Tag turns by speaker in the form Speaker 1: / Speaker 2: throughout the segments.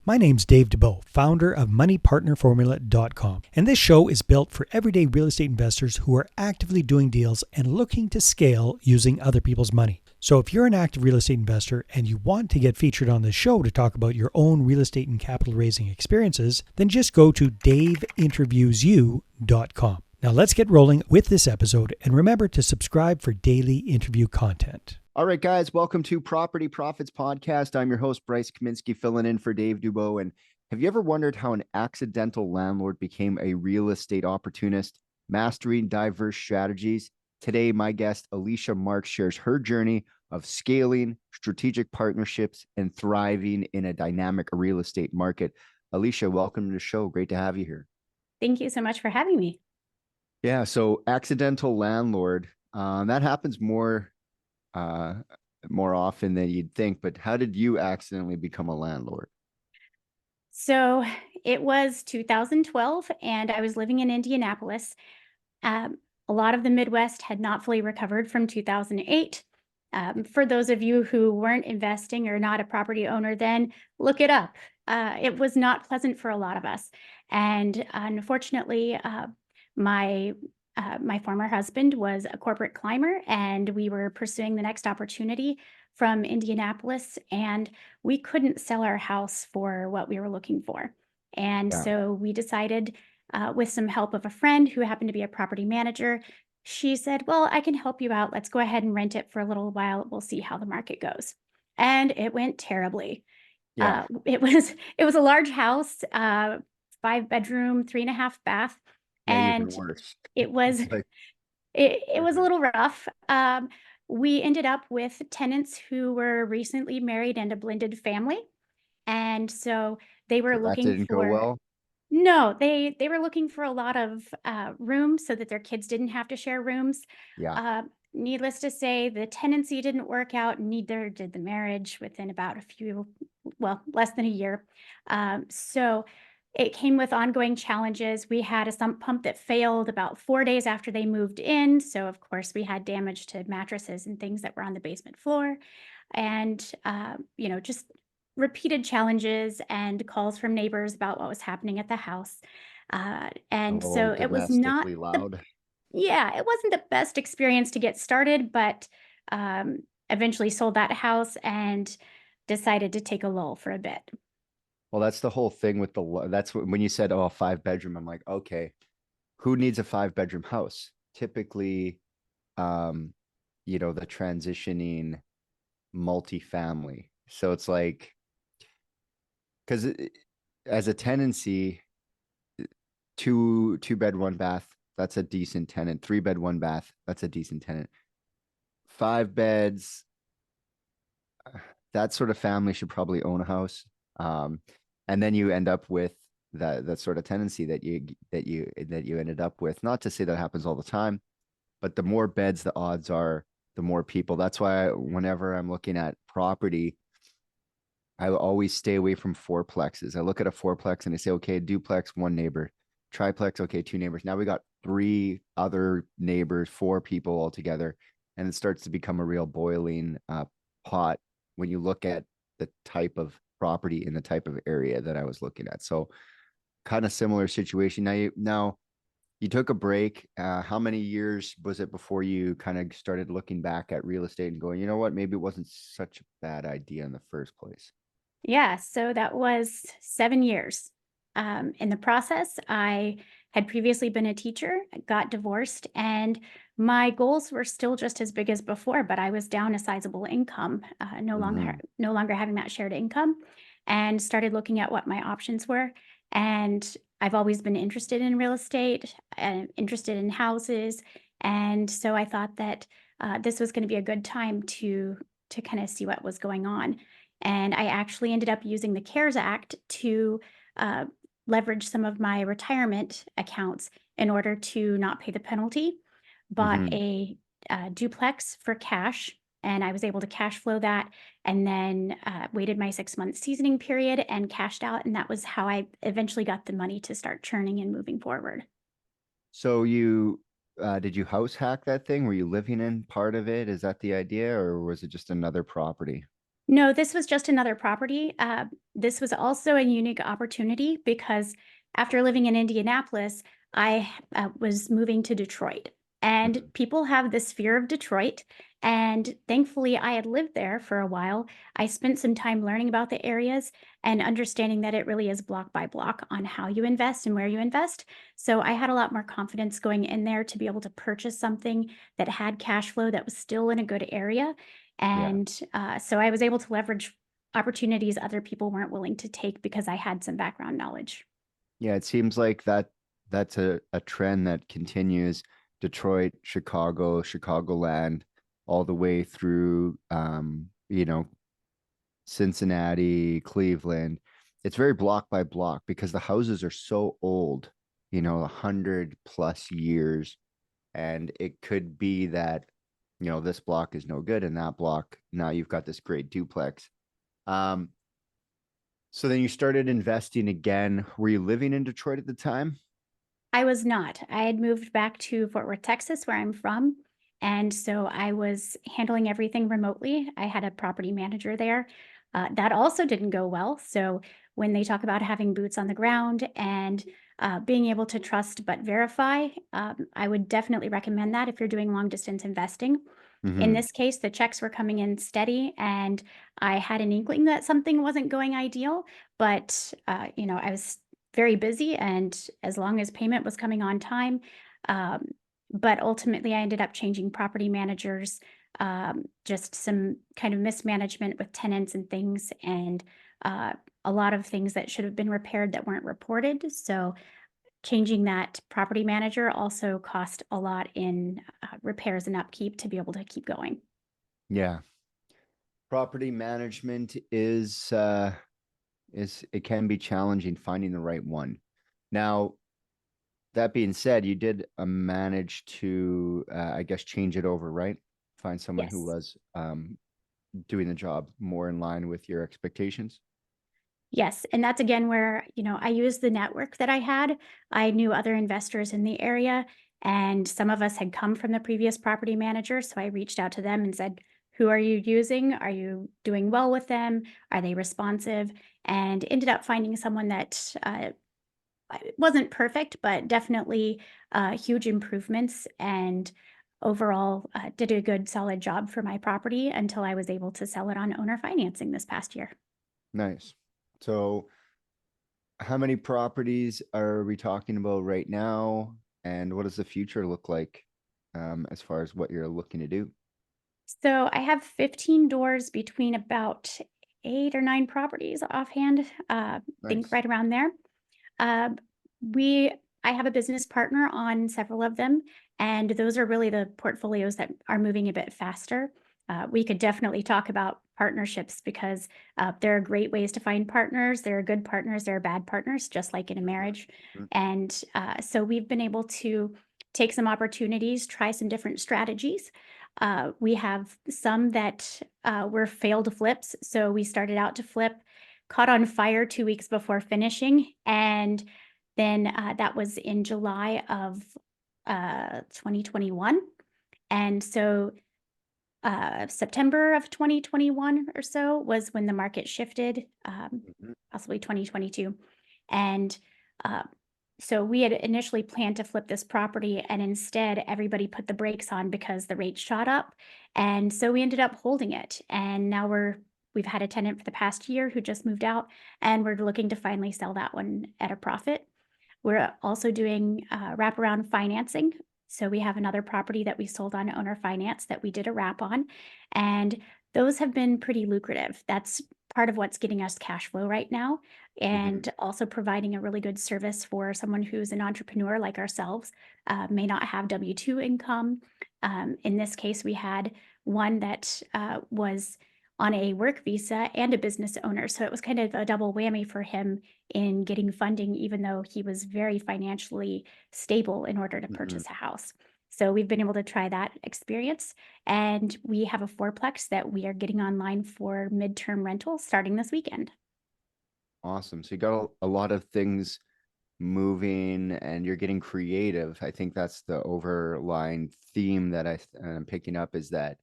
Speaker 1: My name's Dave Dubeau, founder of MoneyPartnerFormula.com, and this show is built for everyday real estate investors who are actively doing deals and looking to scale using other people's money. So if you're an active real estate investor and you want to get featured on this show to talk about your own real estate and capital raising experiences, then just go to daveinterviewsyou.com. Now let's get rolling with this episode, and remember to subscribe for daily interview content.
Speaker 2: All right, guys, welcome to Property Profits Podcast. I'm your host, Bryce Kaminsky, filling in for Dave Dubeau. And have you ever wondered how an accidental landlord became a real estate opportunist, mastering diverse strategies? Today, my guest, Alicia Marks, shares her journey of scaling strategic partnerships and thriving in a dynamic real estate market. Alicia, welcome to the show. Great to have you here.
Speaker 3: Thank you so much for having me.
Speaker 2: Yeah, so accidental landlord, that happens more often than you'd think, but how did you accidentally become a landlord?
Speaker 3: So it was 2012 and I was living in Indianapolis. A lot of the Midwest had not fully recovered from 2008. For those of you who weren't investing or not a property owner then, look it up. It was not pleasant for a lot of us. And unfortunately, my former husband was a corporate climber, and we were pursuing the next opportunity from Indianapolis, and we couldn't sell our house for what we were looking for. And so we decided, with some help of a friend who happened to be a property manager, she said, well, I can help you out. Let's go ahead and rent it for a little while. We'll see how the market goes. And it went terribly. It was a large house, 5-bedroom, 3.5 bath. And
Speaker 2: even worse.
Speaker 3: It was it was a little rough. We ended up with tenants who were recently married and a blended family, and so they were looking
Speaker 2: that didn't
Speaker 3: for.
Speaker 2: go well.
Speaker 3: No, they were looking for a lot of rooms so that their kids didn't have to share rooms. Needless to say, the tenancy didn't work out, neither did the marriage within about less than a year. So it came with ongoing challenges. We had a sump pump that failed about 4 days after they moved in. So of course we had damage to mattresses and things that were on the basement floor. And, just repeated challenges and calls from neighbors about what was happening at the house. So it was not
Speaker 2: domestically loud.
Speaker 3: it wasn't the best experience to get started, but eventually sold that house and decided to take a lull for a bit.
Speaker 2: Well, that's the whole thing with that's when you said, oh, a 5-bedroom, I'm like, okay, who needs a 5-bedroom house? Typically, the transitioning multifamily. So it's like, because as a tenancy, two bed, 1 bath, that's a decent tenant. 3-bed, 1 bath, that's a decent tenant. 5 beds, that sort of family should probably own a house. And then you end up with that sort of tendency that you ended up with. Not to say that happens all the time, but the more beds, the odds are the more people. That's why whenever I'm looking at property, I always stay away from fourplexes. I look at a fourplex and I say, okay, duplex, 1 neighbor, triplex, okay, 2 neighbors. Now we got 3 other neighbors, 4 people altogether, and it starts to become a real boiling pot when you look at the type of property in the type of area that I was looking at. So kind of similar situation. Now you took a break. How many years was it before you kind of started looking back at real estate and going, you know what, maybe it wasn't such a bad idea in the first place?
Speaker 3: Yeah, so that was 7 years. In the process, I had previously been a teacher, got divorced, and my goals were still just as big as before, but I was down a sizable income, no longer having that shared income, and started looking at what my options were. And I've always been interested in real estate and interested in houses, and so I thought that this was going to be a good time to kind of see what was going on. And I actually ended up using the CARES Act to leverage some of my retirement accounts in order to not pay the penalty. Bought a duplex for cash, and I was able to cash flow that, and then waited my 6-month seasoning period and cashed out. And that was how I eventually got the money to start churning and moving forward.
Speaker 2: So did you house hack that thing? Were you living in part of it? Is that the idea, or was it just another property?
Speaker 3: No, this was just another property. This was also a unique opportunity because after living in Indianapolis, I was moving to Detroit. And
Speaker 2: Mhm.
Speaker 3: people have this fear of Detroit. And thankfully, I had lived there for a while. I spent some time learning about the areas and understanding that it really is block by block on how you invest and where you invest. So I had a lot more confidence going in there to be able to purchase something that had cash flow that was still in a good area
Speaker 2: Yeah.
Speaker 3: and so I was able to leverage opportunities other people weren't willing to take because I had some background knowledge.
Speaker 2: Yeah, it seems like that's a trend that continues. Detroit, Chicago, Chicagoland, all the way through Cincinnati, Cleveland. It's very block by block because the houses are so old, 100+ years. And it could be that, this block is no good and that block, now you've got this great duplex. Um, so then you started investing again. Were you living in Detroit at the time?
Speaker 3: I was not. I had moved back to Fort Worth, Texas, where I'm from. And so I was handling everything remotely. I had a property manager there. That also didn't go well. So when they talk about having boots on the ground and being able to trust but verify, I would definitely recommend that if you're doing long distance investing. In
Speaker 2: Mm-hmm.
Speaker 3: this case, the checks were coming in steady, and I had an inkling that something wasn't going ideal, but, I was very busy, and as long as payment was coming on time, um, but ultimately, I ended up changing property managers, just some kind of mismanagement with tenants and things, and, a lot of things that should have been repaired that weren't reported, so changing that property manager also cost a lot in, repairs and upkeep to be able to keep going.
Speaker 2: Yeah. Property management is it can be challenging finding the right one. Now, that being said, you did manage to, I guess, change it over, right? Find someone who
Speaker 3: Yes.
Speaker 2: was doing the job more in line with your expectations.
Speaker 3: Yes, and that's again where, I used the network that I had. I knew other investors in the area, and some of us had come from the previous property manager, so I reached out to them and said, "Who are you using? Are you doing well with them? Are they responsive?" And ended up finding someone that wasn't perfect, but definitely huge improvements and overall did a good solid job for my property until I was able to sell it on owner financing this past year.
Speaker 2: Nice. So, how many properties are we talking about right now? And what does the future look like as far as what you're looking to do?
Speaker 3: So I have 15 doors between about 8 or 9 properties offhand. Think
Speaker 2: Nice.
Speaker 3: right around there. Uh, we I have a business partner on several of them, and those are really the portfolios that are moving a bit faster. We could definitely talk about partnerships because there are great ways to find partners. There are good partners, there are bad partners, just like in a marriage.
Speaker 2: Mhm.
Speaker 3: And so we've been able to take some opportunities, try some different strategies. We have some that were failed flips. So we started out to flip, caught on fire 2 weeks before finishing, and then, that was in July of, 2021, and so, September of 2021 or so was when the market shifted,
Speaker 2: Mhm.
Speaker 3: possibly 2022, and, uh, so we had initially planned to flip this property, and instead, everybody put the brakes on because the rates shot up, and so we ended up holding it, and now we've had a tenant for the past year who just moved out, and we're looking to finally sell that one at a profit. We're also doing wraparound financing. So we have another property that we sold on owner finance that we did a wrap on. And those have been pretty lucrative. That's part of what's getting us cash flow right now.
Speaker 2: Mhm.
Speaker 3: And also providing a really good service for someone who's an entrepreneur like ourselves, may not have W 2 income. In this case, we had one that was on a work visa and a business owner. So it was kind of a double whammy for him in getting funding, even though he was very financially stable in order to
Speaker 2: Mhm.
Speaker 3: purchase a house. So we've been able to try that experience. And we have a fourplex that we are getting online for midterm rental starting this weekend.
Speaker 2: Awesome. So you got a lot of things moving and you're getting creative. I think that's the overlying theme that I'm picking up is that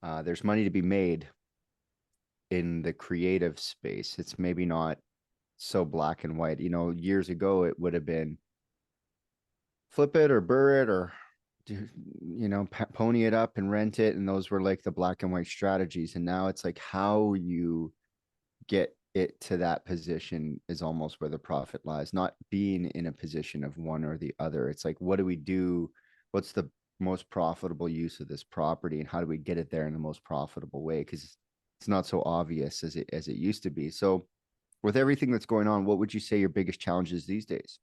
Speaker 2: there's money to be made in the creative space. It's maybe not so black and white. You know, years ago, it would have been flip it or burr it or pony it up and rent it. And those were like the black and white strategies. And now it's like how you get it to that position is almost where the profit lies, not being in a position of one or the other. It's like, what do we do? What's the most profitable use of this property, and how do we get it there in the most profitable way? Because it's not so obvious as it used to be. So with everything that's going on, what would you say your biggest challenges these days?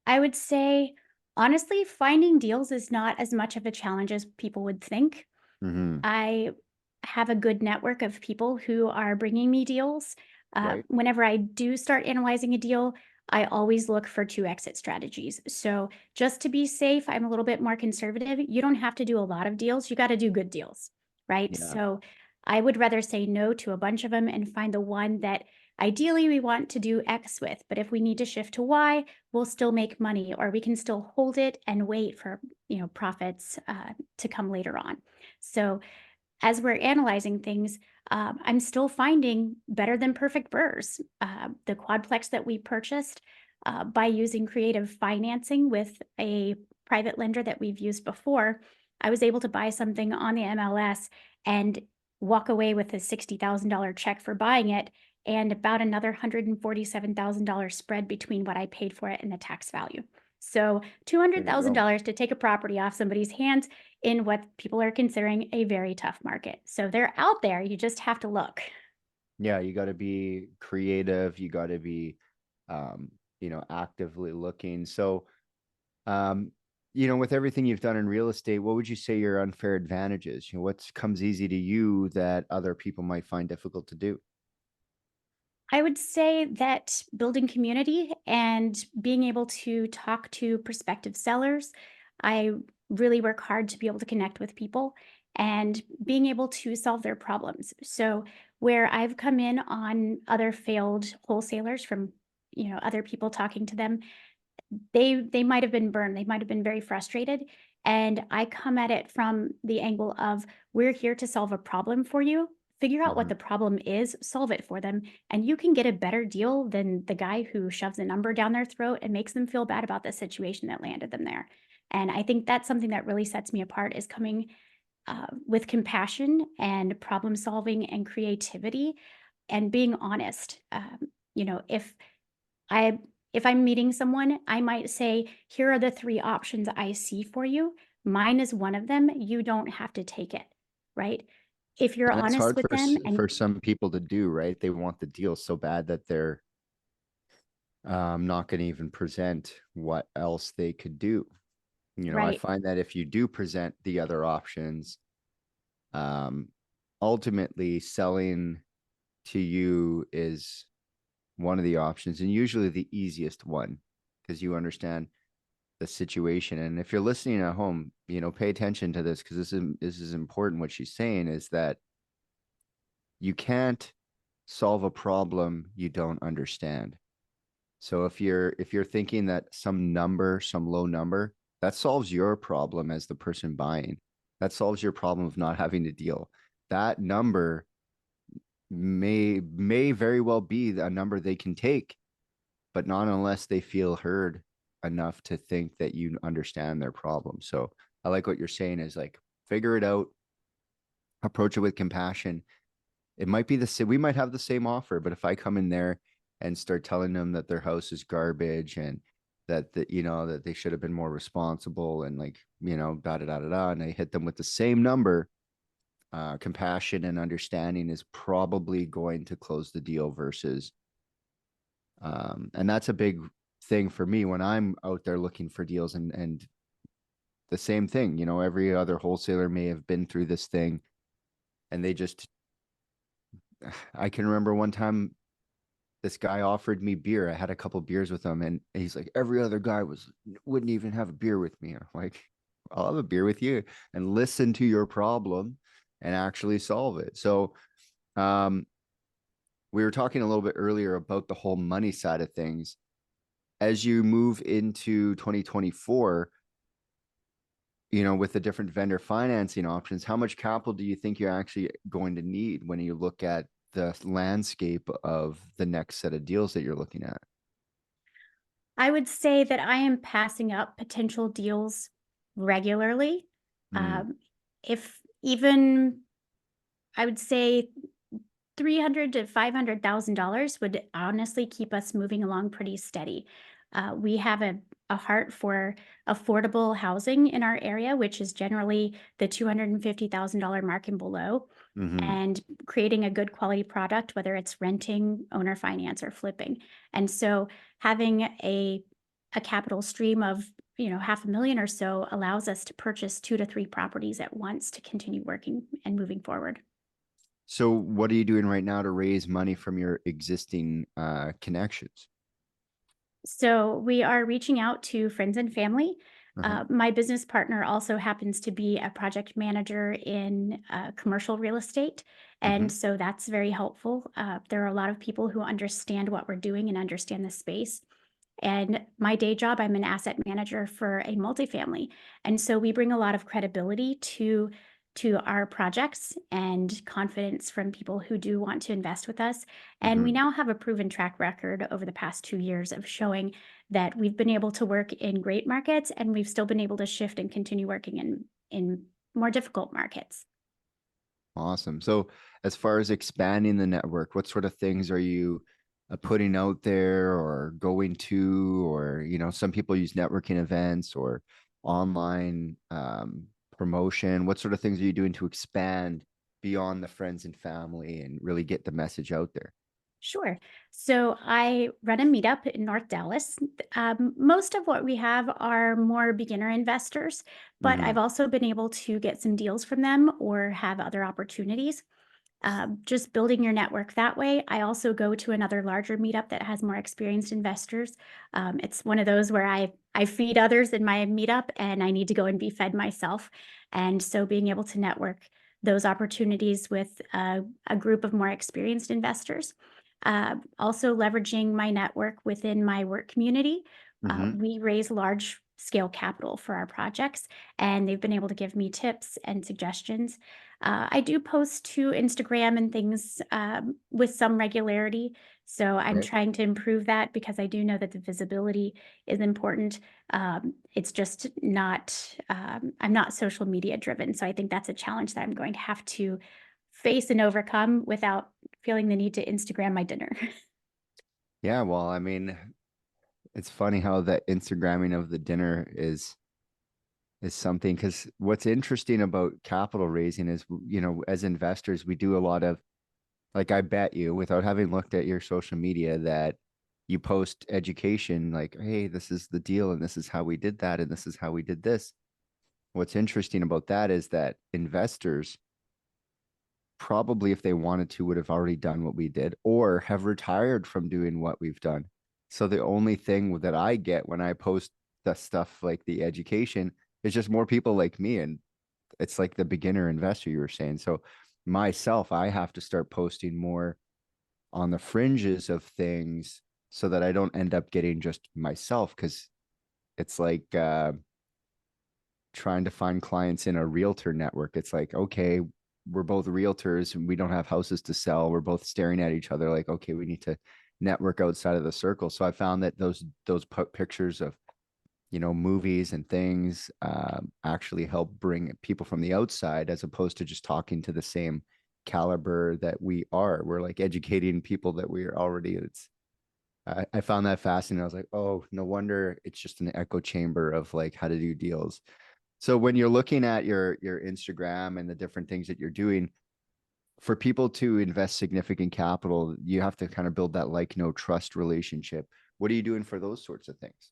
Speaker 3: I would say, honestly, finding deals is not as much of a challenge as people would think.
Speaker 2: Mm-hmm.
Speaker 3: I have a good network of people who are bringing me deals.
Speaker 2: Right.
Speaker 3: Whenever I do start analyzing a deal, I always look for 2 exit strategies. So just to be safe, I'm a little bit more conservative. You don't have to do a lot of deals. You got to do good deals, right?
Speaker 2: Yeah.
Speaker 3: So I would rather say no to a bunch of them and find the one that ideally we want to do X with. But if we need to shift to Y, we'll still make money, or we can still hold it and wait for, profits to come later on. So as we're analyzing things, I'm still finding better than perfect burrs. The quadplex that we purchased by using creative financing with a private lender that we've used before, I was able to buy something on the MLS and walk away with a $60,000 check for buying it, and about another $147,000 spread between what I paid for it and the tax value. So
Speaker 2: There you go.
Speaker 3: $200,000 to take a property off somebody's hands in what people are considering a very tough market. So they're out there, you just have to look.
Speaker 2: Yeah, you got to be creative. You got to be, actively looking. So, um, with everything you've done in real estate, what would you say your unfair advantages? What comes easy to you that other people might find difficult to do?
Speaker 3: I would say that building community and being able to talk to prospective sellers, I really work hard to be able to connect with people and being able to solve their problems. So where I've come in on other failed wholesalers from, other people talking to them, they might have been burned, they might have been very frustrated, and I come at it from the angle of, "We're here to solve a problem for you. Figure out what
Speaker 2: Mhm.
Speaker 3: the problem is, solve it for them, and you can get a better deal than the guy who shoves a number down their throat and makes them feel bad about the situation that landed them there." And I think that's something that really sets me apart, is coming, with compassion and problem solving and creativity and being honest. If I if I'm meeting someone, I might say, "Here are the 3 options I see for you. Mine is one of them. You don't have to take it." Right? If you're
Speaker 2: And that's
Speaker 3: honest
Speaker 2: hard
Speaker 3: with them and
Speaker 2: for some people to do, right? They want the deal so bad that they're not going to even present what else they could do. I
Speaker 3: right,
Speaker 2: find that if you do present the other options, um, ultimately selling to you is one of the options, and usually the easiest one, because you understand the situation. And if you're listening at home, pay attention to this, because this is important. What she's saying is that you can't solve a problem you don't understand. So if you're thinking that some number, some low number, that solves your problem as the person buying. That solves your problem of not having to deal. That number may very well be a number they can take, but not unless they feel heard enough to think that you understand their problem. So I like what you're saying is like, figure it out, approach it with compassion. It might be the same. We might have the same offer, but if I come in there and start telling them that their house is garbage and that they should have been more responsible and like, da da da da da, and I hit them with the same number, compassion and understanding is probably going to close the deal versus, and that's a big thing for me when I'm out there looking for deals, and the same thing, every other wholesaler may have been through this thing, and they just, I can remember one time this guy offered me beer. I had a couple beers with him, and he's like, every other guy wouldn't even have a beer with me. I'm like, I'll have a beer with you and listen to your problem and actually solve it. So, we were talking a little bit earlier about the whole money side of things. As you move into 2024, you know, with the different vendor financing options, how much capital do you think you're actually going to need when you look at the landscape of the next set of deals that you're looking at?
Speaker 3: I would say that I am passing up potential deals regularly.
Speaker 2: Mm,
Speaker 3: If even I would say 300 to $500,000 would honestly keep us moving along pretty steady. We have a heart for affordable housing in our area, which is generally the $250,000 mark and below,
Speaker 2: hmm.
Speaker 3: and creating a good quality product, whether it's renting, owner finance, or flipping. And so having a capital stream of, you know, 500,000 or so allows us to purchase 2 to 3 properties at once to continue working and moving forward.
Speaker 2: So what are you doing right now to raise money from your existing connections?
Speaker 3: So we are reaching out to friends and family.
Speaker 2: Uh-huh.
Speaker 3: My business partner also happens to be a project manager in commercial real estate.
Speaker 2: Hmm.
Speaker 3: And so that's very helpful. There are a lot of people who understand what we're doing and understand the space. And my day job, I'm an asset manager for a multifamily. And so we bring a lot of credibility to our projects and confidence from people who do want to invest with us. And we
Speaker 2: Hmm.
Speaker 3: now have a proven track record over the past 2 years of showing that we've been able to work in great markets and we've still been able to shift and continue working in more difficult markets.
Speaker 2: Awesome. So, as far as expanding the network, what sort of things are you putting out there or going to, or, you know, some people use networking events or online promotion. What sort of things are you doing to expand beyond the friends and family and really get the message out there?
Speaker 3: Sure. So I run a meetup in North Dallas. Most of what we have are more beginner investors, but
Speaker 2: Hmm.
Speaker 3: I've also been able to get some deals from them or have other opportunities. Just building your network that way. I also go to another larger meetup that has more experienced investors. It's one of those where I feed others in my meetup, and I need to go and be fed myself. And so, being able to network those opportunities with a group of more experienced investors. Also, leveraging my network within my work community.
Speaker 2: Hmm.
Speaker 3: We raise large scale capital for our projects, and they've been able to give me tips and suggestions. I do post to Instagram and things with some regularity. So I'm
Speaker 2: Right.
Speaker 3: trying to improve that because I do know that the visibility is important. It's just not, I'm not social media driven. So I think that's a challenge that I'm going to have to face and overcome without feeling the need to Instagram my dinner.
Speaker 2: Yeah. Well, I mean, it's funny how that Instagramming of the dinner is something, because what's interesting about capital raising is, you know, as investors, we do a lot of, like, I bet you, without having looked at your social media, that you post education like, hey, this is the deal and this is how we did that and this is how we did this. What's interesting about that is that investors probably, if they wanted to, would have already done what we did or have retired from doing what we've done. So the only thing that I get when I post the stuff like the education is just more people like me. And it's like the beginner investor you were saying. So myself, I have to start posting more on the fringes of things so that I don't end up getting just myself, because it's like trying to find clients in a realtor network. It's like, okay, we're both realtors and we don't have houses to sell. We're both staring at each other like, okay, we need to network outside of the circle. So I found that those pictures of, you know, movies and things actually help bring people from the outside, as opposed to just talking to the same caliber that we are. We're like educating people that we are already. I found that fascinating. I was like, oh, no wonder it's just an echo chamber of like how to do deals. So when you're looking at your Instagram and the different things that you're doing, for people to invest significant capital, you have to kind of build that like no trust relationship. What are you doing for those sorts of things?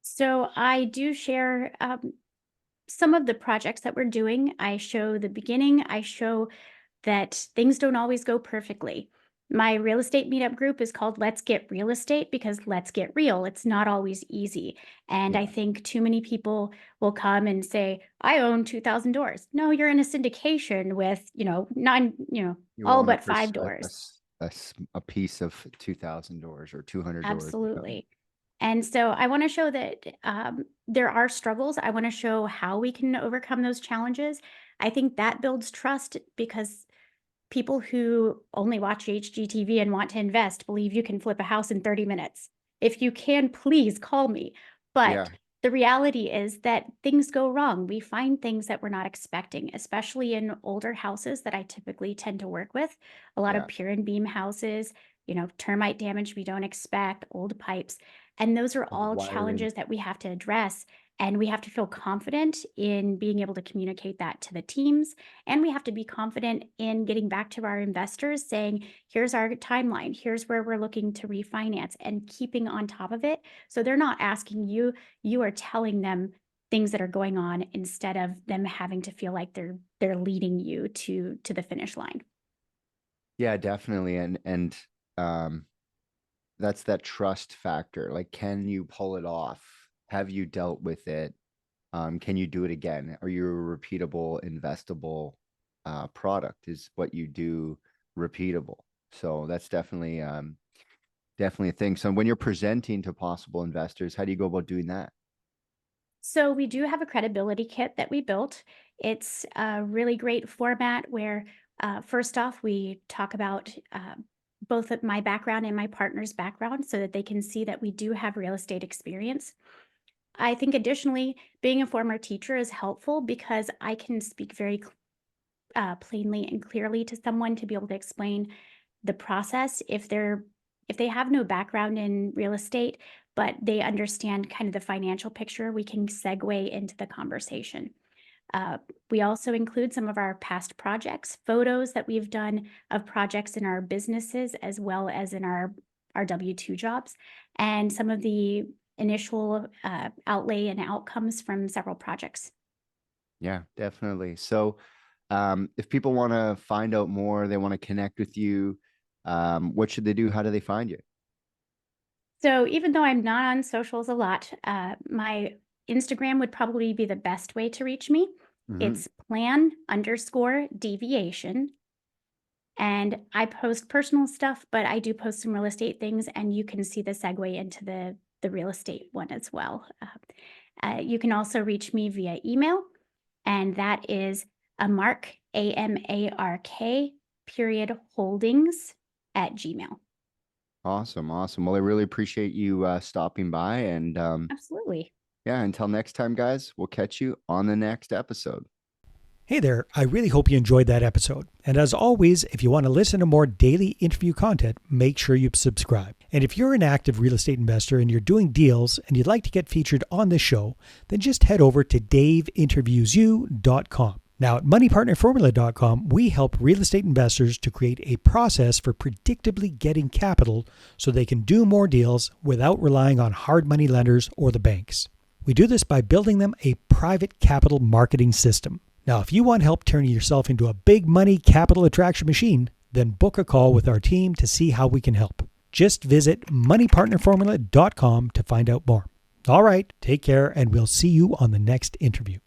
Speaker 3: So I do share some of the projects that we're doing. I show the beginning, I show that things don't always go perfectly. My real estate meetup group is called Let's Get Real Estate because let's get real. It's not always easy. And I
Speaker 2: Yeah.
Speaker 3: think too many people will come and say, I own 2,000 doors. No, you're in a syndication with, nine,
Speaker 2: You
Speaker 3: all
Speaker 2: own
Speaker 3: but five doors.
Speaker 2: a piece of 2,000 doors or 200 doors, depending.
Speaker 3: Absolutely. And so I want to show that there are struggles. I want to show how we can overcome those challenges. I think that builds trust because people who only watch HGTV and want to invest believe you can flip a house in 30 minutes. If you can, please call me.
Speaker 2: Yeah.
Speaker 3: But the reality is that things go wrong. We find things that we're not expecting, especially in older houses that I typically tend to work with. A lot
Speaker 2: Yeah.
Speaker 3: of pier and beam houses, termite damage we don't expect, old pipes. And those are
Speaker 2: Old
Speaker 3: all
Speaker 2: wiring.
Speaker 3: challenges that we have to address. And we have to feel confident in being able to communicate that to the teams. And we have to be confident in getting back to our investors saying, here's our timeline, here's where we're looking to refinance, and keeping on top of it. So they're not asking you, you are telling them things that are going on instead of them having to feel like they're leading you to the finish line.
Speaker 2: Yeah, definitely. And that's that trust factor. Like, can you pull it off? Have you dealt with it? Can you do it again? Are you a repeatable, investable product? Is what you do repeatable? So that's definitely definitely a thing. So when you're presenting to possible investors, how do you go about doing that?
Speaker 3: So we do have a credibility kit that we built. It's a really great format where, first off, we talk about both of my background and my partner's background so that they can see that we do have real estate experience. I think additionally, being a former teacher is helpful because I can speak very plainly and clearly to someone to be able to explain the process if they have no background in real estate, but they understand kind of the financial picture, we can segue into the conversation. Uh, we also include some of our past projects, photos that we've done of projects in our businesses as well as in our W-2 jobs, and some of the initial outlay and outcomes from several projects.
Speaker 2: Yeah, definitely. So if people want to find out more, they want to connect with you, what should they do? How do they find you?
Speaker 3: So even though I'm not on socials a lot, my Instagram would probably be the best way to reach me.
Speaker 2: Mhm.
Speaker 3: It's plan_deviation. And I post personal stuff, but I do post some real estate things, and you can see the segue into the real estate one as well. You can also reach me via email, and that is AMARK, period holdings @gmail.
Speaker 2: Awesome. Awesome. Well, I really appreciate you stopping by. And
Speaker 3: Absolutely.
Speaker 2: yeah, until next time, guys, we'll catch you on the next episode.
Speaker 1: Hey there, I really hope you enjoyed that episode. And as always, if you want to listen to more daily interview content, make sure you subscribe. And if you're an active real estate investor and you're doing deals and you'd like to get featured on this show, then just head over to daveinterviewyou.com. Now at moneypartnerformula.com, we help real estate investors to create a process for predictably getting capital so they can do more deals without relying on hard money lenders or the banks. We do this by building them a private capital marketing system. Now, if you want help turning yourself into a big money capital attraction machine, then book a call with our team to see how we can help. Just visit moneypartnerformula.com to find out more. All right, take care, and we'll see you on the next interview.